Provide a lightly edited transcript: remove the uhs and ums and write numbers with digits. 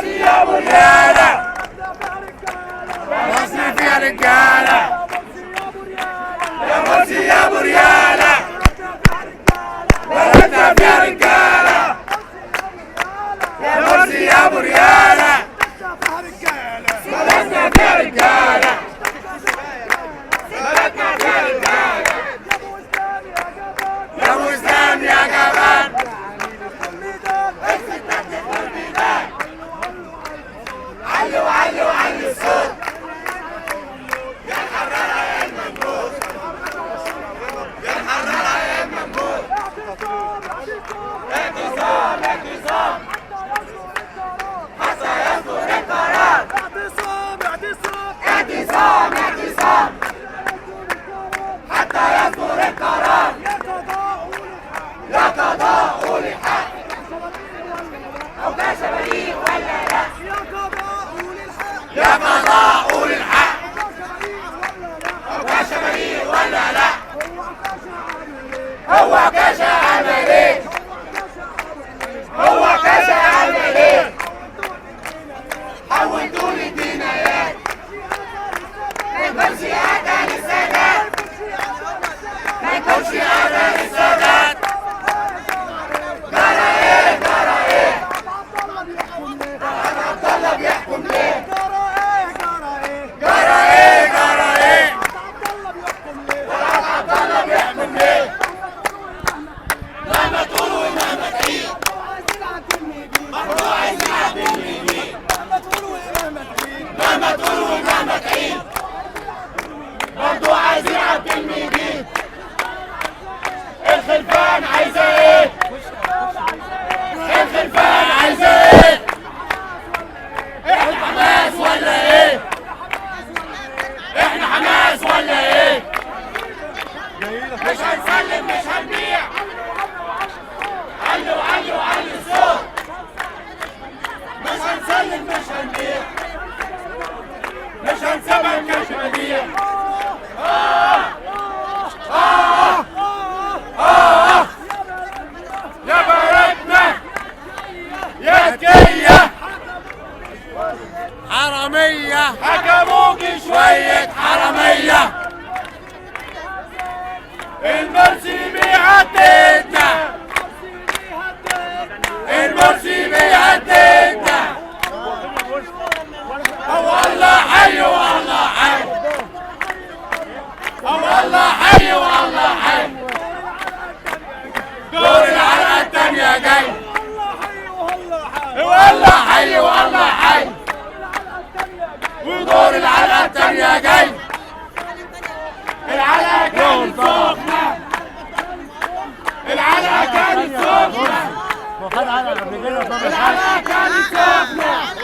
يا ابو رياله، مصر فيها رجاله، يا مرسي يا ابو رياله، بلدنا فيها رجاله، يا مرسي يا ابو رياله، بلدنا فيها رجاله، بلدنا فيها رجاله، يا ابو اسلام يا جبان، علوا علوا علوا الصوت، يا الحرارة يا المنبوذ، يا الحرارة يا المنبوذ، اعتصام اعتصام حتى يصدر القرار، اعتصام اعتصام اعتصام حتى يصدر القرار، يا قضاء للحق أو كشبريق ولا لا، يا قضاء للحق أو كشبريق ولا لا، هو كشا عمل ايه؟ هو كشا عمل ايه؟ حولتولي الدينايات ما يكونش أذى للسادات، ما يكونش أذى للسادات، جرى ايه جرى ايه؟ عبد الله بيحكم ليه؟ جرى ايه جرى ايه؟ عبد الله بيحكم ليه؟ مهما تقولوا ومهما تعيد برضو عايزين عدل اليمين، مهما تقولوا ومهما تعيد برضو عايزين عدل اليمين، الخلفان عايزة ايه؟ الخلفان عايزة ايه؟ احنا حماس ولا ايه؟ احنا حماس ولا ايه؟ مش هنسلم مش هنبيع، علوا علوا علوا الصوت، مش هنسلم مش هنبيع، مش هنسيبك مش هنبيع، يا بلدنا يا تكية حرامية، حكموكي شوية حرامية، المرسي بيهددنا، المرسي بيهددنا، والله حي والله حي، والله حي والله حي، دور العلقة التانية جاي، والله حي والله حي، ودور العلقة التانية جاي، العلقة كانت سخنة، العلقة كانت سخنة، العلقة كانت سخنة.